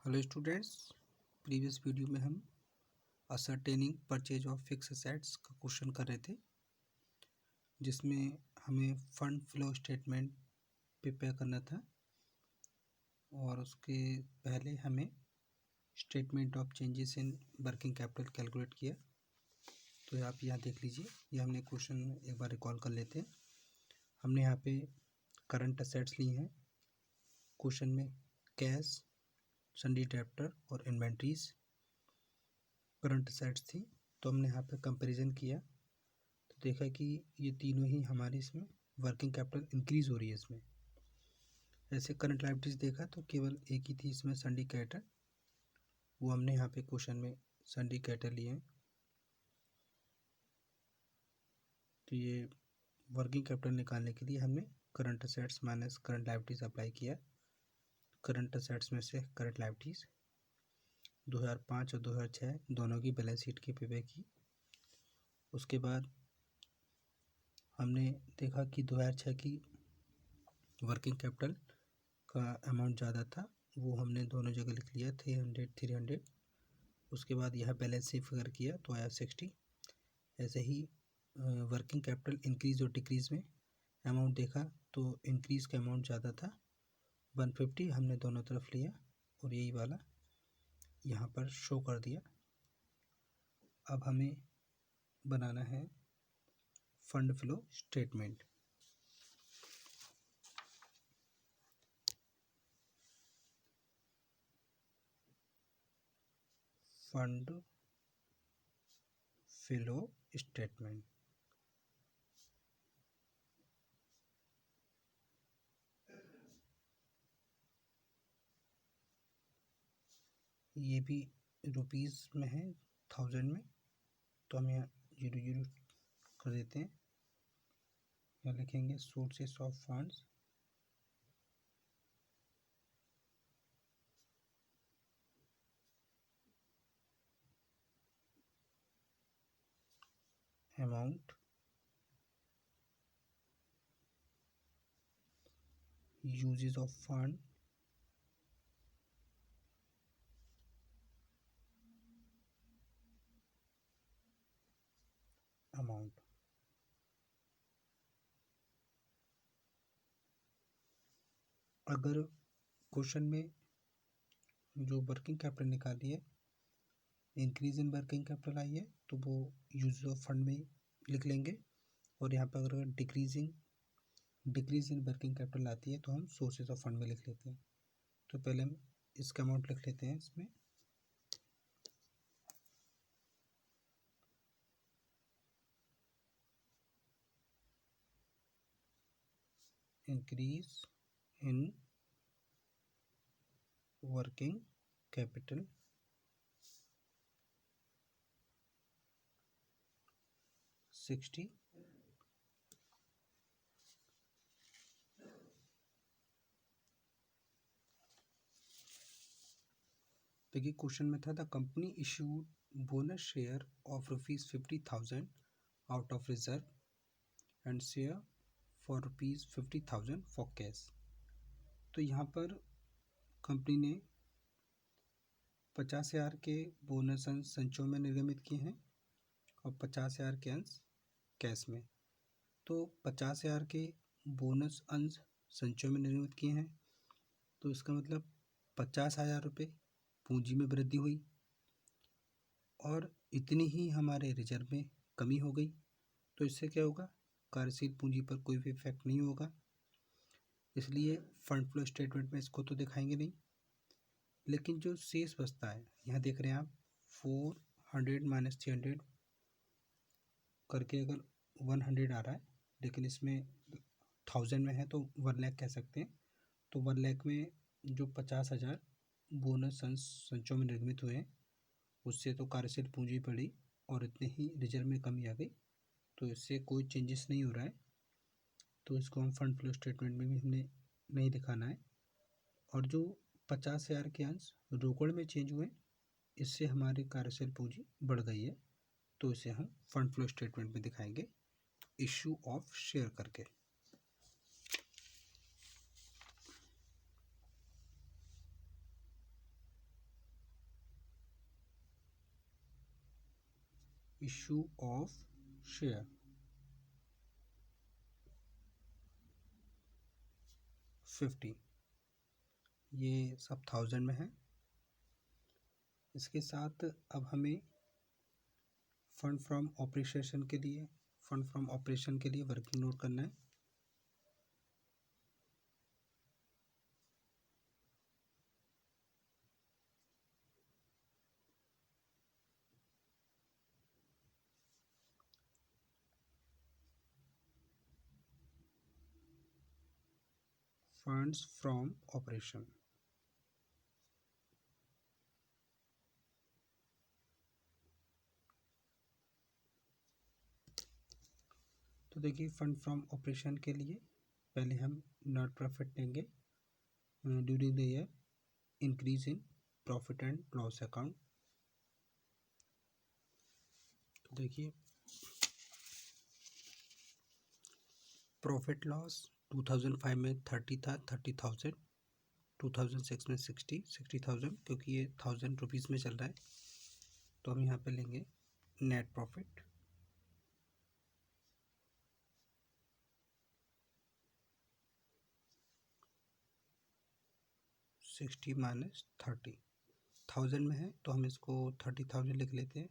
Hello students, previous video में हम ascertaining purchase of fix assets का क्वेश्चन कर रहे थे, जिसमें हमें फंड फ्लो स्टेटमेंट प्रिपेयर करना था और उसके पहले हमें statement of changes in working capital calculate किया। तो आप यहाँ देख लीजिए, ये हमने क्वेश्चन एक बार रिकॉल कर लेते हैं। हमने यहाँ पे करंट असेट्स ली हैं। क्वेश्चन में कैश, सन्डी डेब्टर और इन्वेंट्रीज करंट असेट्स थी, तो हमने यहाँ पे कंपैरिजन किया तो देखा कि ये तीनों ही हमारी इसमें वर्किंग कैपिटल इंक्रीज़ हो रही है। इसमें ऐसे करंट लायबिलिटीज देखा तो केवल एक ही थी इसमें, सन्डी कैटर, वो हमने यहाँ पे क्वेश्चन में सन्डी कैटर लिए हैं। तो ये वर्किंग कैपिटल निकालने के लिए हमने current assets minus current liabilities apply किया। करंट असेट्स में से करंट लायबिलिटीज 2005 और 2006 दोनों की बैलेंस शीट की प्रिपेयर की। उसके बाद हमने देखा कि 2006 की वर्किंग कैपिटल का अमाउंट ज़्यादा था, वो हमने दोनों जगह लिख लिया 300। उसके बाद यह बैलेंस शीट फिगर किया तो आया 60। ऐसे ही वर्किंग कैपिटल इंक्रीज़ और डिक्रीज़ में अमाउंट देखा तो इंक्रीज़ का अमाउंट ज़्यादा था 150, हमने दोनों तरफ लिया और यही वाला यहाँ पर शो कर दिया। अब हमें बनाना है fund flow statement. Fund flow statement ये भी रुपीज़ में है, 1000 में, तो हम यहाँ 00 कर देते हैं। यहाँ लिखेंगे sources of funds, amount, uses of fund, amount. अगर क्वेश्चन में जो वर्किंग कैपिटल निकाली है, increase in working capital I है, तो वो यूज ऑफ फंड में लिख लेंगे। और यहाँ पर अगर डिक्रीज इन वर्किंग कैपिटल आती है तो हम सोर्सेज ऑफ फंड में लिख लेते हैं। तो पहले हम इसका अमाउंट लिख लेते हैं। इसमें इंक्रीज इन वर्किंग कैपिटल 60। देखिए क्वेश्चन में था, the company issued bonus share of ₹50,000 out of reserve and share for ₹50,000 for cash. तो यहाँ पर कंपनी ने 50,000 के बोनस अंश संचयों में निर्गमित किए हैं और 50,000 के अंश कैश में। तो 50,000 के बोनस अंश संचयों में निर्गमित किए हैं, तो इसका मतलब 50,000 रुपये पूंजी में वृद्धि हुई और इतनी ही हमारे रिजर्व में कमी हो गई। तो इससे क्या होगा, कार्यशील पूंजी पर कोई भी इफेक्ट नहीं होगा, इसलिए फंड फ्लो स्टेटमेंट में इसको तो दिखाएंगे नहीं। लेकिन जो शेष बचता है, यहाँ देख रहे हैं आप 400 माइनस 300 करके अगर 100 आ रहा है, लेकिन इसमें 1000 में है तो 1 लाख कह सकते हैं। तो 1 लाख में जो 50,000 बोनस संचयों में निर्मित हुए हैं, उससे तो कार्यशील पूंजी बढ़ी और इतने ही रिजर्व में कमी आ गई, तो इससे कोई चेंजेस नहीं हो रहा है। तो इसको हम फंड फ्लो स्टेटमेंट में भी हमने नहीं दिखाना है। और जो 50,000 के अंश रोकड़ में चेंज हुए, इससे हमारी कार्यशील पूंजी बढ़ गई है, तो इसे हम फंड फ्लो स्टेटमेंट में दिखाएंगे इशू ऑफ शेयर करके। इशू ऑफ शेयर 50, ये सब 1000 में है। इसके साथ अब हमें फंड फ्रॉम ऑपरेशन के लिए वर्किंग नोट करना है। फंड्स फ्रॉम ऑपरेशन, तो देखिए फंड फ्रॉम ऑपरेशन के लिए पहले हम नेट प्रॉफिट लेंगे during the year, increase in profit and loss account. तो देखिए प्रॉफिट लॉस 2005 में 30 था, 30,000, 2006 में 60,000, क्योंकि ये 1000 रुपीज़ में चल रहा है, तो हम यहाँ पे लेंगे नेट प्रॉफिट। सिक्सटी माइनस 30, 1000 में है तो हम इसको 30,000 लिख लेते हैं।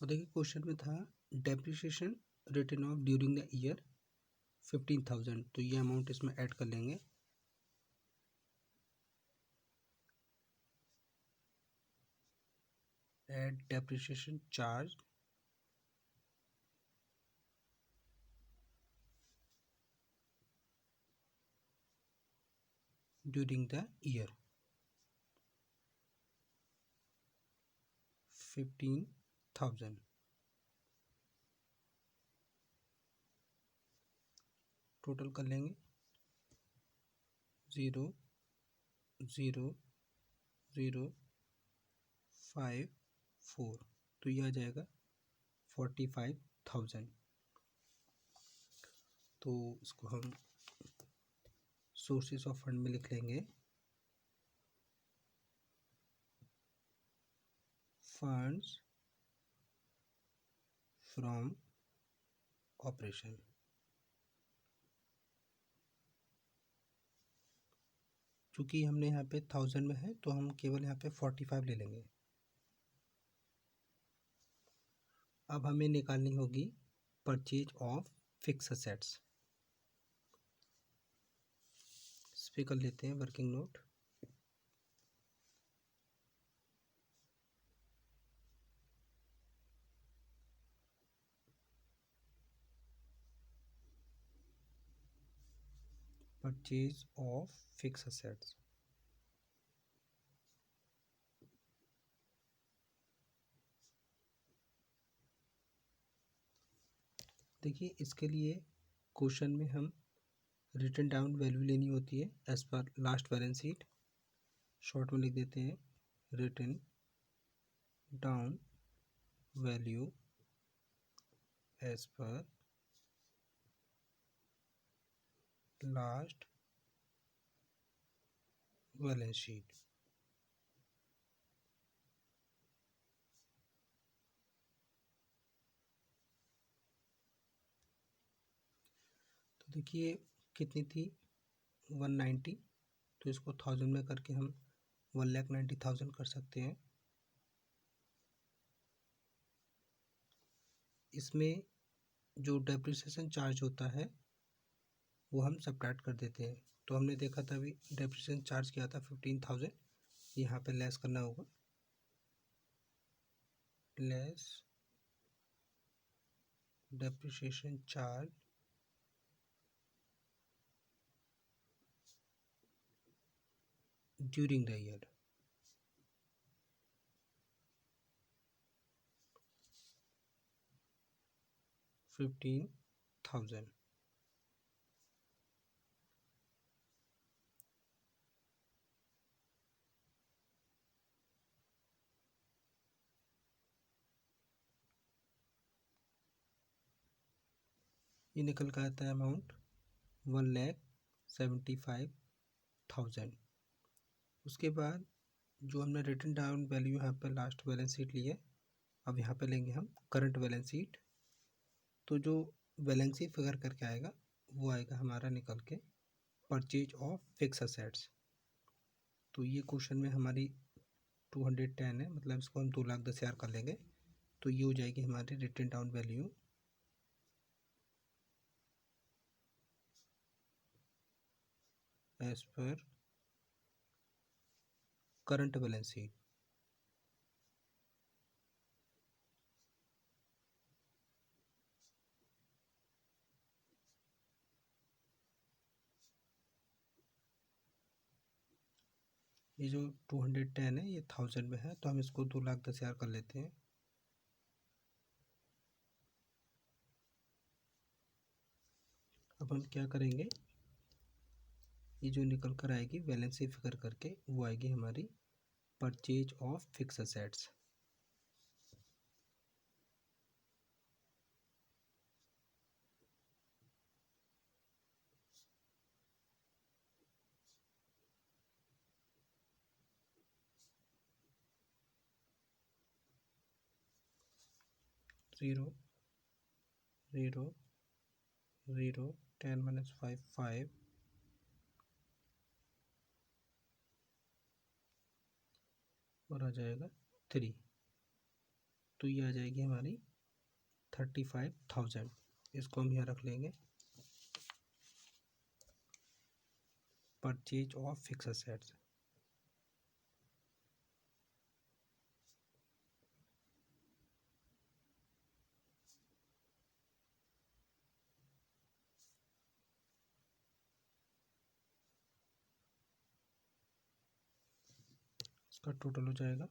और देखिए क्वेश्चन में था depreciation written off during the year 15,000, तो ये अमाउंट इसमें ऐड कर लेंगे। Add depreciation charge during the year 15,000, total कर लेंगे 0 0 0 5 4, तो यह आ जाएगा 45,000। तो इसको हम सोर्सेस ऑफ फंड में लिख लेंगे, फंड्स फ्रॉम ऑपरेशन। चूँकि हमने यहाँ पे 1000 में है तो हम केवल यहाँ पे 45 ले लेंगे। अब हमें निकालनी होगी परचेज ऑफ फिक्स असेट्स, इस पे कर लेते हैं working note. Purchase of fix assets, देखिए इसके लिए क्वेश्चन में हम रिटन डाउन वैल्यू लेनी होती है as per last balance sheet, short में लिख देते हैं written down value as per last balance sheet. तो देखिए कितनी थी 190, तो इसको 1000 में करके हम 1,90,000 कर सकते हैं। इसमें जो डेप्रिसिएशन चार्ज होता है वो हम सब्ट्रैक्ट कर देते हैं। तो हमने देखा था अभी डेप्रिसिएशन चार्ज क्या था 15,000, यहाँ पे लेस करना होगा, less depreciation charge during the year, $15,000। ये निकल कर आता है अमाउंट 1,00,000 75,000। उसके बाद जो हमने रिटन डाउन वैल्यू यहाँ पर लास्ट बैलेंस शीट ली है, अब यहाँ पे लेंगे हम करंट बैलेंस शीट। तो जो बैलेंस शीट फिगर करके आएगा वो आएगा हमारा निकल के परचेज ऑफ फिक्स असेट्स। तो ये क्वेश्चन में हमारी 210 है, मतलब इसको हम 2,10,000 कर लेंगे। तो ये हो जाएगी हमारी written down value as per current balance sheet. ये जो 210 है ये 1000 में है, तो हम इसको 2,10,000 कर लेते हैं। अब हम क्या करेंगे, ये जो निकल कर आएगी बैलेंस शीट फिगर करके वो आएगी हमारी purchase of fix assets. Zero zero zero 10 - 5 5 और आ जाएगा 3। तो ये आ जाएगी हमारी 35,000। इसको हम यहाँ रख लेंगे परचेज ऑफ फिक्स असेट्स। इसका टोटल हो जाएगा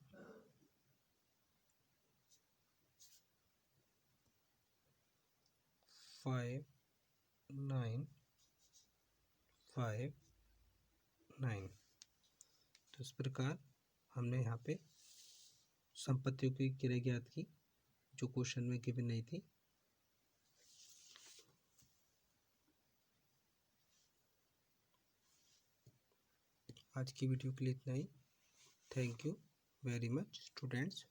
5959। तो इस प्रकार हमने यहाँ पे संपत्तियों की क्रय ज्ञात की जो क्वेश्चन में गिवन नहीं थी। आज की वीडियो के लिए इतना ही। Thank you very much students.